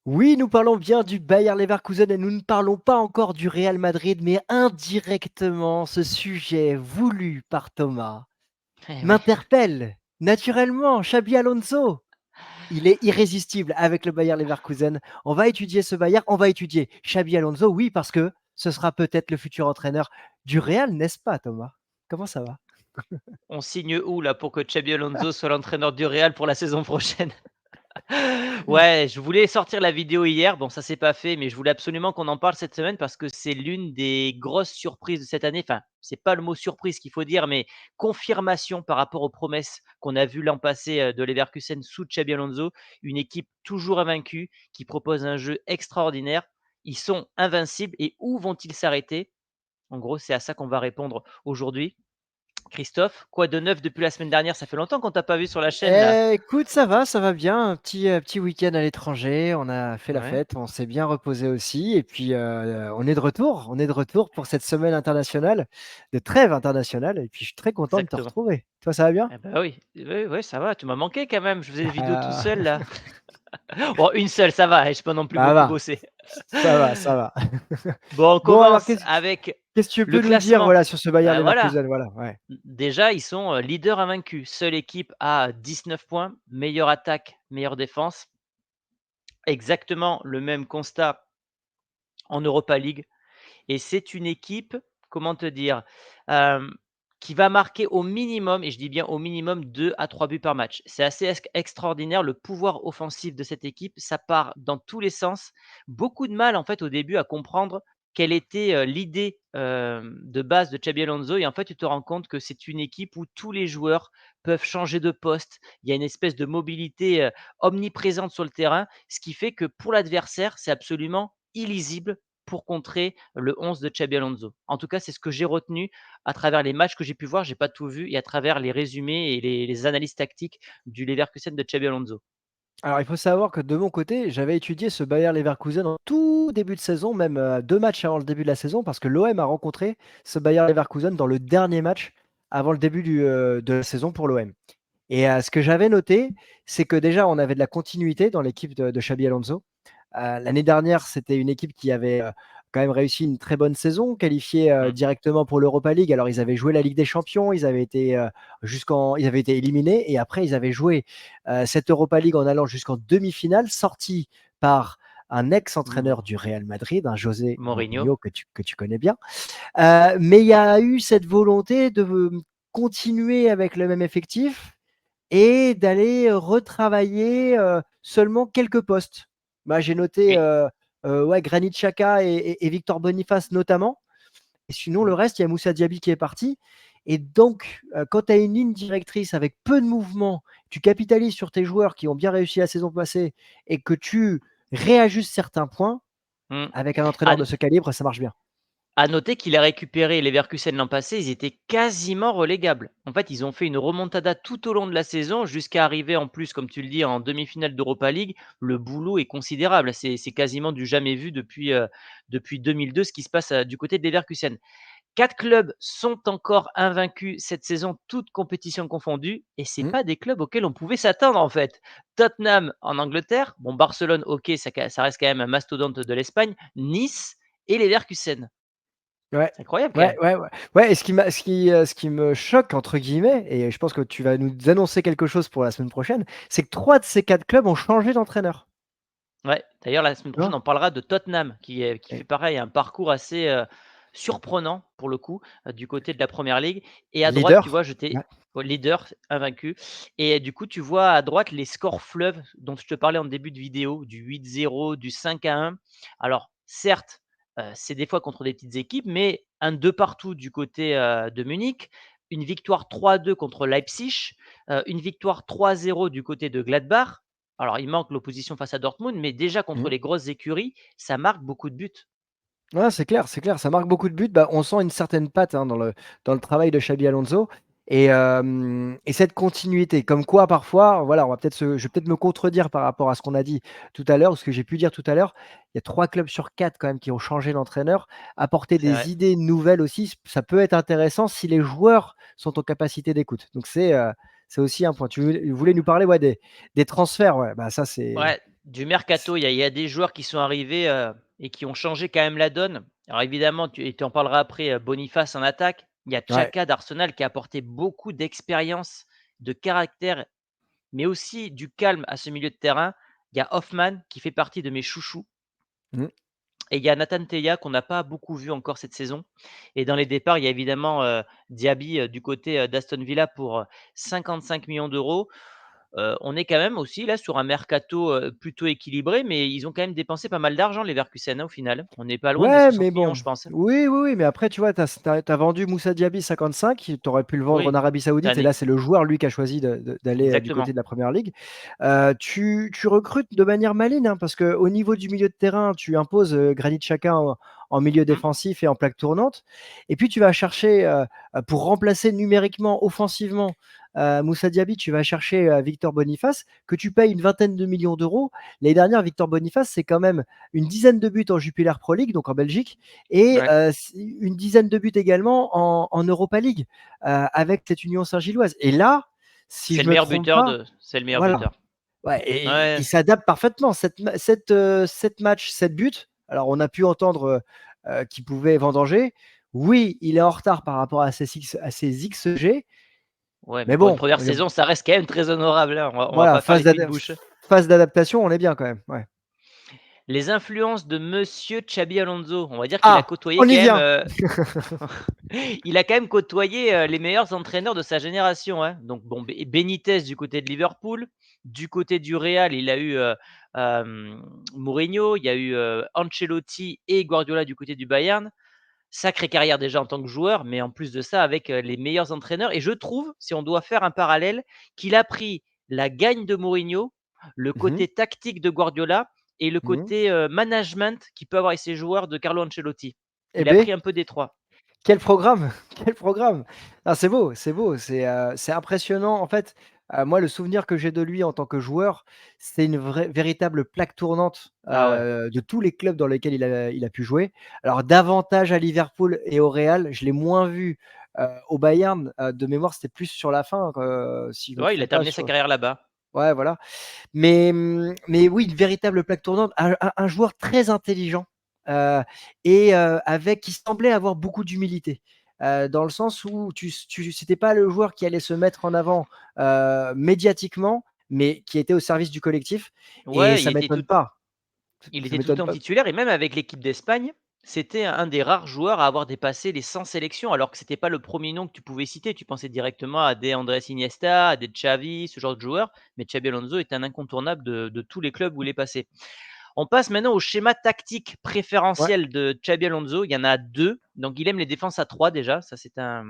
Oui, nous parlons bien du Bayer Leverkusen et nous ne parlons pas encore du Real Madrid, mais indirectement, ce sujet voulu par Thomas Eh ouais. m'interpelle naturellement. Xabi Alonso, il est irrésistible avec le Bayer Leverkusen. On va étudier ce Bayer, on va étudier Xabi Alonso, oui, parce que ce sera peut-être le futur entraîneur du Real, n'est-ce pas, Thomas? Comment ça va? On signe où là pour que Xabi Alonso soit l'entraîneur du Real pour la saison prochaine? Ouais, je voulais sortir la vidéo hier, bon ça s'est pas fait, mais je voulais absolument qu'on en parle cette semaine parce que c'est l'une des grosses surprises de cette année. Enfin, c'est pas le mot surprise qu'il faut dire, mais confirmation par rapport aux promesses qu'on a vues l'an passé, de Leverkusen sous Xabi Alonso. Une équipe toujours invaincue, qui propose un jeu extraordinaire. Ils sont invincibles et où vont-ils s'arrêter? En gros, c'est à ça qu'on va répondre aujourd'hui. Christophe, quoi de neuf depuis la semaine dernière? Ça fait longtemps qu'on t'a pas vu sur la chaîne là. Écoute, ça va bien. Un petit week-end à l'étranger. On a fait la Ouais, fête, on s'est bien reposé aussi. Et puis, on est de retour. On est de retour pour cette semaine internationale, de trêve internationale. Et puis, je suis très content de te exactement. retrouver. Toi, ça va bien? Eh bah, oui, oui, ouais, ça va, tu m'as manqué quand même. Je faisais des vidéos tout Ah, seul là. Bon, une seule, ça va, j'ai pas non plus ça beaucoup va, bossé. ça va, ça va. Bon, on Bon, alors, commence avec qu'est-ce que tu le peux nous dire classement. voilà, sur ce Bayer Bah, voilà, Leverkusen? Voilà, ouais. déjà, ils sont, leaders invaincus. Seule équipe à 19 points, meilleure attaque, meilleure défense. Exactement le même constat en Europa League. Et c'est une équipe, comment te dire? Hem, qui va marquer au minimum, et je dis bien au minimum 2 à 3 buts par match. C'est assez extraordinaire le pouvoir offensif de cette équipe, ça part dans tous les sens. Beaucoup de mal en fait au début à comprendre quelle était, l'idée, de base de Xabi Alonso, et en fait tu te rends compte que c'est une équipe où tous les joueurs peuvent changer de poste. Il y a une espèce de mobilité, omniprésente sur le terrain, ce qui fait que pour l'adversaire, c'est absolument illisible pour contrer le 11 de Xabi Alonso. En tout cas, c'est ce que j'ai retenu à travers les matchs que j'ai pu voir. J'ai pas tout vu, et à travers les résumés et les analyses tactiques du Leverkusen de Xabi Alonso. Alors, il faut savoir que de mon côté, j'avais étudié ce Bayer Leverkusen en tout début de saison, même 2 matchs avant le début de la saison, parce que l'OM a rencontré ce Bayer Leverkusen dans le dernier match avant le début de la saison pour l'OM. Et ce que j'avais noté, c'est que déjà, on avait de la continuité dans l'équipe de Xabi Alonso. L'année dernière, c'était une équipe qui avait quand même réussi une très bonne saison, qualifiée Mmh. directement pour l'Europa League. Alors, ils avaient joué la Ligue des Champions, ils avaient été éliminés, et après, ils avaient joué cette Europa League en allant jusqu'en demi-finale, sorti par un Mmh. ex-entraîneur du Real Madrid, un José Mourinho. Mourinho que tu connais bien. Mais il y a eu cette volonté de continuer avec le même effectif et d'aller retravailler seulement quelques postes. Bah, j'ai noté Et ouais, Granit Xhaka et Victor Boniface notamment. Et sinon, le mmh. reste, il y a Moussa Diaby qui est parti. Et donc, quand tu as une ligne directrice avec peu de mouvement, tu capitalises sur tes joueurs qui ont bien réussi la saison passée et que tu réajustes certains points, Mmh. avec un À entraîneur de ce calibre, ça marche bien. À noter qu'il a récupéré Leverkusen l'an passé, ils étaient quasiment relégables. En fait, ils ont fait une remontada tout au long de la saison jusqu'à arriver en plus, comme tu le dis, en demi-finale d'Europa League. Le boulot est considérable. C'est quasiment du jamais vu depuis 2002, ce qui se passe, du côté de Leverkusen. 4 clubs sont encore invaincus cette saison, toutes compétitions confondues, et c'est Mm. pas des clubs auxquels on pouvait s'attendre en fait. Tottenham en Angleterre, bon Barcelone, OK, ça reste quand même un mastodonte de l'Espagne, Nice et Leverkusen. Ouais. C'est incroyable quand Ouais, même. ouais, ouais. Ouais, et ce qui me choque, entre guillemets, et je pense que tu vas nous annoncer quelque chose pour la semaine prochaine, c'est que 3 de ces 4 clubs ont changé d'entraîneur. Ouais, d'ailleurs la semaine Tu vois? prochaine, on parlera de Tottenham qui fait Et pareil, un parcours assez, surprenant pour le coup, du côté de la Première Ligue, et à droite, tu leader. vois, Ouais. j'étais leader invaincu, et du coup, tu vois à droite les scores fleuves dont je te parlais en début de vidéo, du 8-0, du 5-1. Alors certes, c'est des fois contre des petites équipes, mais un 2 partout du côté, de Munich, une victoire 3-2 contre Leipzig, une victoire 3-0 du côté de Gladbach. Alors, il manque l'opposition face à Dortmund, mais déjà contre Mmh. les grosses écuries, ça marque beaucoup de buts. Ouais, c'est clair, ça marque beaucoup de buts. Bah, on sent une certaine patte, hein, dans le travail de Xabi Alonso et cette continuité. Comme quoi, parfois, voilà, je vais peut-être me contredire par rapport à ce qu'on a dit tout à l'heure, ou ce que j'ai pu dire tout à l'heure. Il y a 3 clubs sur 4 quand même qui ont changé d'entraîneur. Apporter C'est des vrai. idées nouvelles aussi, ça peut être intéressant si les joueurs sont en capacité d'écoute. Donc c'est aussi un point. Tu voulais nous parler, ouais, des transferts, ouais, bah, ça c'est Ouais, Du mercato, il y a des joueurs qui sont arrivés, et qui ont changé quand même la donne. Alors évidemment, tu en parleras après, Boniface en attaque. Il y a Ouais. Xhaka d'Arsenal qui a apporté beaucoup d'expérience, de caractère, mais aussi du calme à ce milieu de terrain. Il y a Hoffman qui fait partie de mes chouchous Mmh. et il y a Nathan Teya qu'on n'a pas beaucoup vu encore cette saison et dans les départs, il y a évidemment, Diaby, du côté, d'Aston Villa pour, 55 millions d'euros. On est quand même aussi là sur un mercato, plutôt équilibré, mais ils ont quand même dépensé pas mal d'argent les Leverkusen, hein, au final. On n'est pas loin des Ouais, 60 mais millions, bon, je pense, hein. oui, oui, oui, mais après, tu vois, tu as vendu Moussa Diaby 55, tu aurais pu le vendre en Oui, Arabie c'est Saoudite, un et là, c'est le joueur, lui, qui a choisi d'aller du côté exactement. de la Première Ligue. Tu recrutes de manière maligne, hein, parce qu'au niveau du milieu de terrain, tu imposes Granit Xhaka en milieu Mmh, défensif et en plaque tournante, et puis tu vas chercher, pour remplacer numériquement, offensivement, Moussa Diaby, tu vas chercher Victor Boniface, que tu payes une vingtaine de millions d'euros. L'année dernière, Victor Boniface, c'est quand même une dizaine de buts en Jupiler Pro League, donc en Belgique, et ouais. une dizaine de buts également en Europa League, avec cette Union Saint-Gilloise. Et là, si je me trompe pas, C'est le meilleur voilà, buteur. ouais, et Ouais, il s'adapte parfaitement. 7 matchs, 7 buts. Alors, on a pu entendre qu'il pouvait vendanger. Oui, il est en retard par rapport à ses XG, ouais, mais mais pour une bon, première saison, ça reste quand même très honorable, hein. On va voilà, pas faire les fines bouches. phase d'adaptation, on est bien quand même. Ouais. Les influences de monsieur Xabi Alonso, on va dire qu'il a Ah, côtoyé on quand y même, vient. il a quand même côtoyé, les meilleurs entraîneurs de sa génération, hein. Donc bon, Benitez du côté de Liverpool, du côté du Real, il a eu, Mourinho, il y a eu, Ancelotti et Guardiola du côté du Bayern. Sacrée carrière déjà en tant que joueur, mais en plus de ça avec, les meilleurs entraîneurs et je trouve, si on doit faire un parallèle, qu'il a pris la gagne de Mourinho, le Mhm, côté tactique de Guardiola et le mhm. côté, management qu'il peut avoir avec ses joueurs de Carlo Ancelotti. Eh Il a bien, pris un peu des 3. quel programme! Quel programme! Ah, c'est beau, c'est beau, c'est impressionnant. En fait, moi, le souvenir que j'ai de lui en tant que joueur, c'est une véritable plaque tournante, Ah ouais. de tous les clubs dans lesquels il a pu jouer. Alors davantage à Liverpool et au Real, je l'ai moins vu, au Bayern, de mémoire, c'était plus sur la fin, si je me Ouais, il a trompe pas terminé sa sur, carrière là-bas. ouais, voilà. Mais oui, une véritable plaque tournante, un joueur très intelligent, heu avec qui semblait avoir beaucoup d'humilité, dans le sens où c'était pas le joueur qui allait se mettre en avant, médiatiquement, mais qui était au service du collectif, et Ouais, ça m'étonne pas. il Ça était tout le m'étonne temps pas. titulaire et même avec l'équipe d'Espagne, c'était un des rares joueurs à avoir dépassé les 100 sélections, alors que c'était pas le premier nom que tu pouvais citer. Tu pensais directement à des Andrés Iniesta, à des Xavi, ce genre de joueurs, mais Xabi Alonso est un incontournable de tous les clubs où il est passé. On passe maintenant au schéma tactique Ouais, préférentiel de Xabi Alonso. Il y en a 2, donc il aime les défenses à 3 déjà, ça c'est un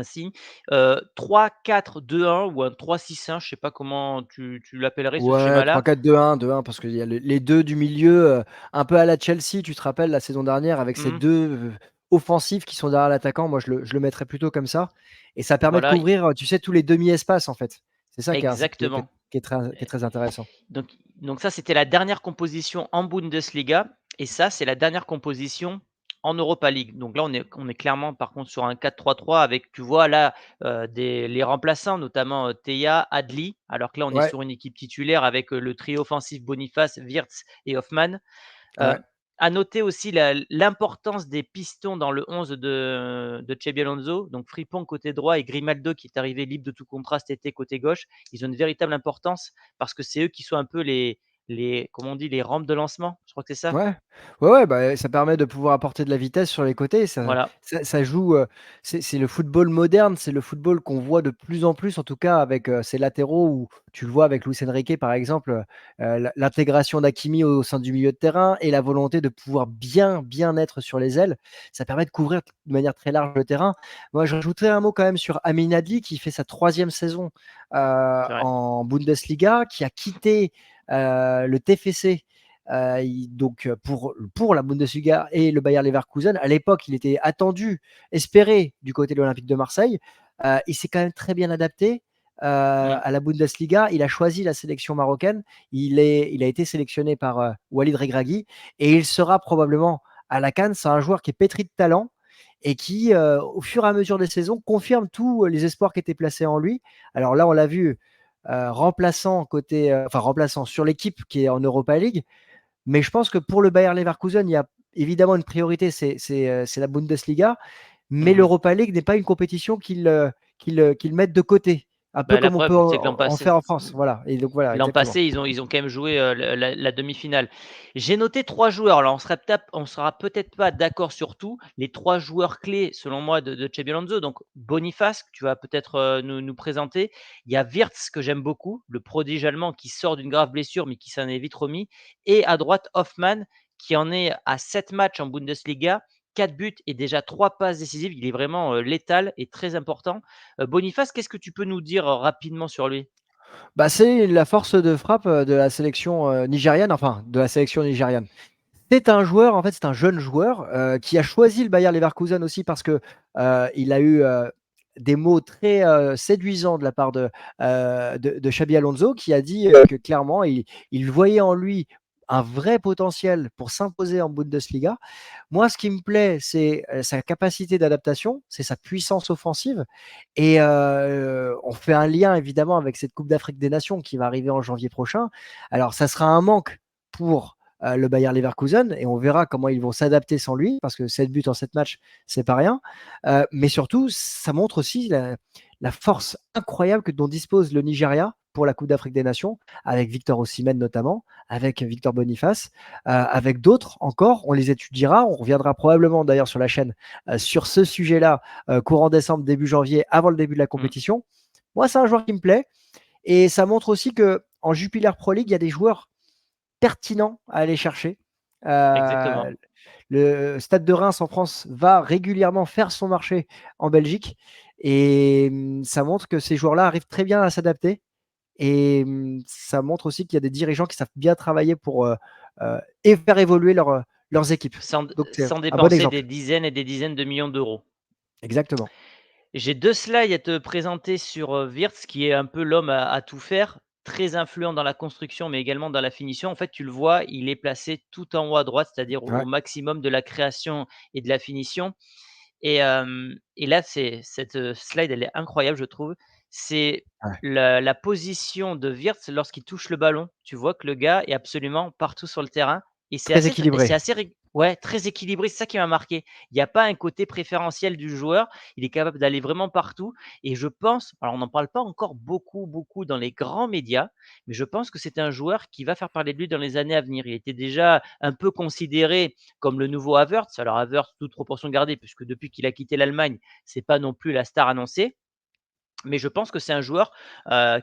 signe. 3-4-2-1 ou un 3-6-1, je sais pas comment tu l'appellerais ce ouais, schéma-là. 3-4-2-1, parce qu'il y a les 2 du milieu, un peu à la Chelsea, tu te rappelles la saison dernière avec ces Mmh, 2 offensifs qui sont derrière l'attaquant. Moi, je le mettrais plutôt comme ça, et ça permet de voilà, couvrir, tu sais, tous les demi-espaces, en fait. C'est ça exactement. qui est très intéressant. Donc ça, c'était la dernière composition en Bundesliga et ça, c'est la dernière composition en Europa League. Donc là, on est clairement par contre sur un 4-3-3 avec, tu vois là, les remplaçants, notamment, Theia, Adli, alors que là, on est Ouais, sur une équipe titulaire avec, le trio offensif Boniface, Wirtz et Hoffmann. Heu, ouais. à noter aussi l'importance des pistons dans le 11 de Xabi Alonso, donc Frimpong côté droit et Grimaldo qui est arrivé libre de tout contrat cet été côté gauche. Ils ont une véritable importance parce que c'est eux qui sont un peu les comment on dit? Les rampes de lancement, je crois que c'est ça? Ouais, ouais, ouais, bah, ça permet de pouvoir apporter de la vitesse sur les côtés. Voilà, Ça joue, c'est le football moderne, c'est le football qu'on voit de plus en plus, en tout cas avec, ces latéraux, où tu le vois avec Luis Enrique par exemple, l'intégration d'Hakimi au sein du milieu de terrain et la volonté de pouvoir bien être sur les ailes. Ça permet de couvrir de manière très large le terrain. Moi, je rajouterais un mot quand même sur Amin Adli qui fait sa 3e saison, c'est vrai. en Bundesliga, qui a quitté, le TFC, pour la Bundesliga et le Bayer Leverkusen. À l'époque, il était attendu, espéré du côté de l'Olympique de Marseille. Il s'est quand même très bien adapté Mmh, à la Bundesliga. Il a choisi la sélection marocaine. Il a été sélectionné par Walid Regragui, et il sera probablement à la CAN. C'est un joueur qui est pétri de talent et qui, au fur et à mesure des saisons, confirme tous les espoirs qui étaient placés en lui. Alors là, on l'a vu, remplaçant enfin remplaçant sur l'équipe qui est en Europa League. Mais je pense que pour le Bayer Leverkusen, il y a évidemment une priorité, c'est la Bundesliga, mais Mmh. l'Europa League n'est pas une compétition qu'ils mettent de côté, un peu Bah, la comme on peut preuve, c'est que en faire en France. Voilà, et donc voilà, l'an exactement. passé, ils ont quand même joué, la demi-finale. J'ai noté 3 joueurs, alors on sera peut-être pas d'accord sur tout. Les 3 joueurs clés selon moi de Xabi Alonso, donc Boniface que tu vas peut-être, nous présenter. Il y a Wirtz que j'aime beaucoup, le prodige allemand qui sort d'une grave blessure mais qui s'en est vite remis, et à droite Hoffmann qui en est à 7 matchs en Bundesliga, 4 buts et déjà 3 passes décisives. Il est vraiment, létal et très important. Boniface, qu'est-ce que tu peux nous dire, rapidement sur lui? Bah, c'est la force de frappe de la sélection nigériane, enfin de la sélection nigériane. C'est un joueur, en fait, c'est un jeune joueur qui a choisi le Bayer Leverkusen aussi parce que il a eu des mots très séduisants de la part de Xabi Alonso qui a dit que clairement, il voyait en lui un vrai potentiel pour s'imposer en Bundesliga. Moi, ce qui me plaît, c'est sa capacité d'adaptation, c'est sa puissance offensive. Et on fait un lien évidemment avec cette Coupe d'Afrique des Nations qui va arriver en janvier prochain. Alors, ça sera un manque pour le Bayer Leverkusen et on verra comment ils vont s'adapter sans lui parce que 7 buts en 7 matchs, c'est pas rien. Mais surtout, ça montre aussi la force incroyable dont dispose le Nigeria pour la Coupe d'Afrique des Nations, avec Victor Osimhen notamment, avec Victor Boniface, avec d'autres encore. On les étudiera. On reviendra probablement d'ailleurs sur la chaîne sur ce sujet-là courant décembre, début janvier, avant le début de la Mmh, compétition. Moi, c'est un joueur qui me plaît. Et ça montre aussi que en Jupiler Pro League, il y a des joueurs pertinents à aller chercher. exactement. Euh, le Stade de Reims en France va régulièrement faire son marché en Belgique. Et ça montre que ces joueurs-là arrivent très bien à s'adapter. Et ça montre aussi qu'il y a des dirigeants qui savent bien travailler pour et faire évoluer leurs équipes. Donc c'est Sans un bon dépenser des exemple. dizaines et des dizaines de millions d'euros. Exactement. J'ai 2 slides à te présenter sur, Wirtz qui est un peu l'homme à tout faire, très influent dans la construction, mais également dans la finition. En fait, tu le vois, il est placé tout en haut à droite, c'est-à-dire au Ouais, maximum de la création et de la finition. Et là, cette, slide, elle est incroyable, je trouve. C'est ouais. la position de Wirtz lorsqu'il touche le ballon. Tu vois que le gars est absolument partout sur le terrain et Très c'est équilibré. assez ouais, très équilibré, c'est ça qui m'a marqué. Il n'y a pas un côté préférentiel du joueur, il est capable d'aller vraiment partout et je pense alors on n'en parle pas encore beaucoup dans les grands médias, mais je pense que c'est un joueur qui va faire parler de lui dans les années à venir. Il était déjà un peu considéré comme le nouveau Havertz. Alors Havertz, toute proportion gardée, puisque depuis qu'il a quitté l'Allemagne, c'est pas non plus la star annoncée. Mais je pense que c'est un joueur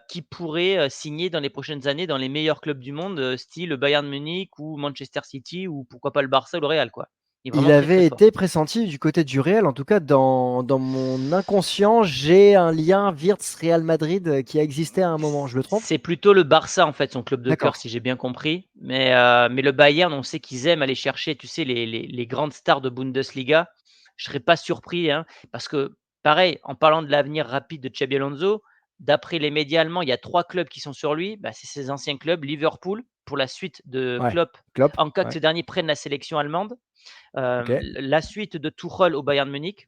qui pourrait signer dans les prochaines années dans les meilleurs clubs du monde, style Bayern Munich ou Manchester City ou pourquoi pas le Barça ou le Real, quoi. Il est Il vraiment très très avait fort. été pressenti du côté du Real. En tout cas, dans mon inconscient, j'ai un lien Wirtz-Real Madrid qui a existé à un moment. Je le trompe? C'est plutôt le Barça, en fait, son club de cœur, D'accord. si j'ai bien compris. Mais le Bayern, on sait qu'ils aiment aller chercher, tu sais, les grandes stars de Bundesliga. Je serais pas surpris, hein, parce que pareil, en parlant de l'avenir rapide de Xabi Alonso, d'après les médias allemands, il y a 3 clubs qui sont sur lui. Bah, c'est ses anciens clubs. Liverpool, pour la suite de Ouais. Klopp, Klopp. en cas que Ouais. ce dernier prenne la sélection allemande. Ok. La suite de Tuchel au Bayern Munich,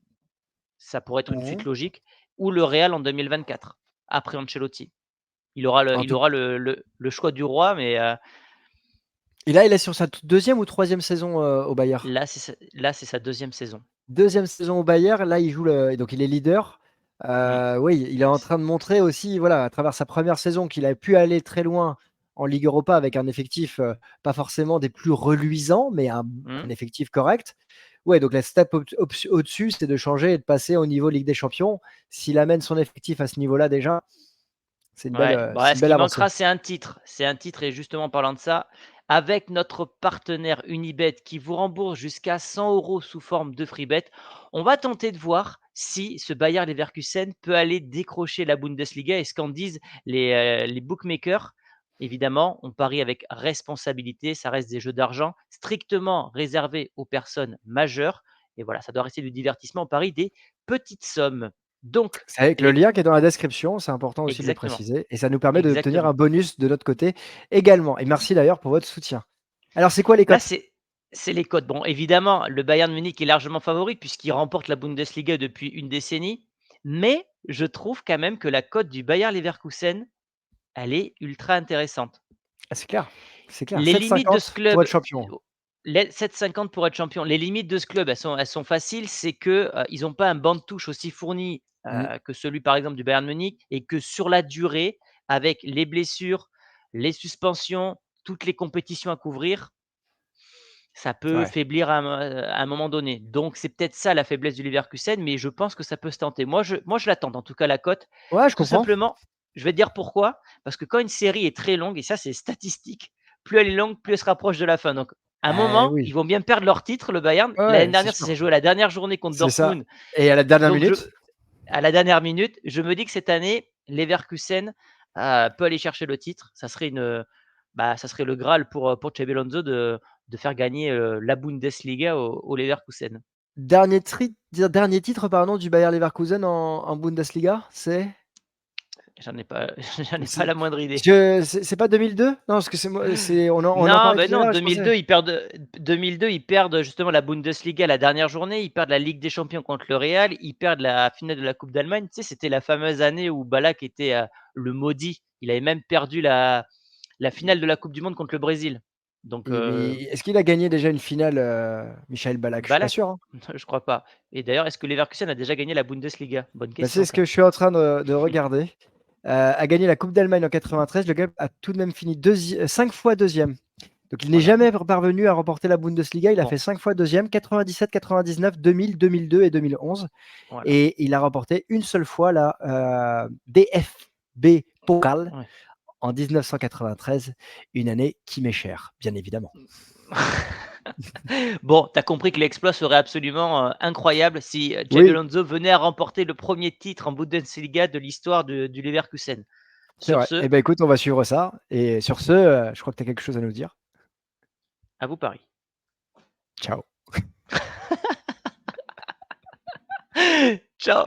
ça pourrait être une suite Mhm. logique, ou le Real en 2024, après Ancelotti. En Il tout aura le choix du roi, mais Et là, il est sur sa deuxième ou troisième saison au Bayer. là, c'est sa deuxième saison. Deuxième saison au Bayer, là, il joue donc il est leader. Mmh. Oui, il est en train de montrer aussi, voilà, à travers sa première saison, qu'il a pu aller très loin en Ligue Europa avec un effectif pas forcément des plus reluisants, mais Mmh. un effectif correct. Ouais, donc la step au-dessus, c'est de changer et de passer au niveau Ligue des Champions. S'il amène son effectif à ce niveau-là déjà, Ouais, bah, c'est une ce belle qui avancée. manquera, c'est un titre. C'est un titre et justement en parlant de ça, avec notre partenaire Unibet qui vous rembourse jusqu'à 100 € sous forme de free bet, on va tenter de voir si ce Bayer Leverkusen peut aller décrocher la Bundesliga et ce qu'en disent les bookmakers. Évidemment, on parie avec responsabilité, ça reste des jeux d'argent strictement réservés aux personnes majeures et voilà, ça doit rester du divertissement, on parie des petites sommes. Donc C'est avec le les lien qui est dans la description, c'est important aussi de le exactement, préciser, et ça nous permet d'obtenir un exactement. bonus de notre côté également. Et merci d'ailleurs pour votre soutien. Alors, c'est quoi les Là, cotes? c'est les cotes. Bon, évidemment, le Bayern Munich est largement favori puisqu'il remporte la Bundesliga depuis une décennie, mais je trouve quand même que la cote du Bayer Leverkusen, elle est ultra intéressante. Ah, c'est clair, c'est clair. Les limites de ce 7,50 pour club, être champion. les 7,50 pour être champion. Les limites de ce club, elles sont faciles, c'est que, ils n'ont pas un banc de touche aussi fourni, Mmh, que celui, par exemple, du Bayern Munich et que sur la durée, avec les blessures, les suspensions, toutes les compétitions à couvrir, ça peut ouais. faiblir à un moment donné. Donc c'est peut-être ça la faiblesse du Leverkusen, mais je pense que ça peut se tenter. Moi je l'attends en tout cas la cote. Ouais, je Tout comprends. simplement, je vais te dire pourquoi, parce que quand une série est très longue et ça c'est statistique, plus elle est longue, plus elle se rapproche de la fin. Donc à un moment, Oui. ils vont bien perdre leur titre, le Bayern. Ouais, L'année ouais, c'est dernière, ça sûr. s'est joué à la dernière journée contre C'est ça Dortmund, et à la dernière donc minute? à la dernière minute, je me dis que cette année, Leverkusen, peut aller chercher le titre. Ça serait le graal pour Xabi Alonso de faire gagner, la Bundesliga au Leverkusen. Dernier titre, pardon, du Bayer Leverkusen en Bundesliga, c'est? J'en ai pas j'en ai pas C'est la moindre idée. c'est pas 2002? Non, parce que c'est moi c'est on en Non, parlait ben tout à non, l'heure et je pensais 2002, ils perdent justement la Bundesliga la dernière journée, ils perdent la Ligue des champions contre le Real, ils perdent la finale de la coupe d'Allemagne. Tu sais, c'était la fameuse année où Ballack était, le maudit. Il avait même perdu la finale de la coupe du monde contre le Brésil. Donc et mais est-ce qu'il a gagné déjà une finale, Michael Ballack? Je suis pas Ballack? sûr, hein. Je crois pas. Et d'ailleurs, est-ce que Leverkusen a déjà gagné la Bundesliga? Bonne Bah, c'est question ce que ça. je suis en train de regarder. A gagné la coupe d'Allemagne en 93. Le club a tout de même fini 5 fois 2e. Donc il n'est Voilà, jamais parvenu à remporter la Bundesliga. Il a bon, fait 5 fois 2e, 97, 99, 2000, 2002 et 2011 voilà, et il a remporté une seule fois la, DFB Pokal ouais. en 1993, une année qui m'est chère, bien évidemment. Bon, tu as compris que l'exploit serait absolument, incroyable si, Xabi Oui, Alonso venait à remporter le premier titre en Bundesliga de l'histoire du Leverkusen. c'est Sur vrai. ce, Eh ben, écoute, on va suivre ça et sur ce, je crois que tu as quelque chose à nous dire. à vous Paris. Ciao. Ciao.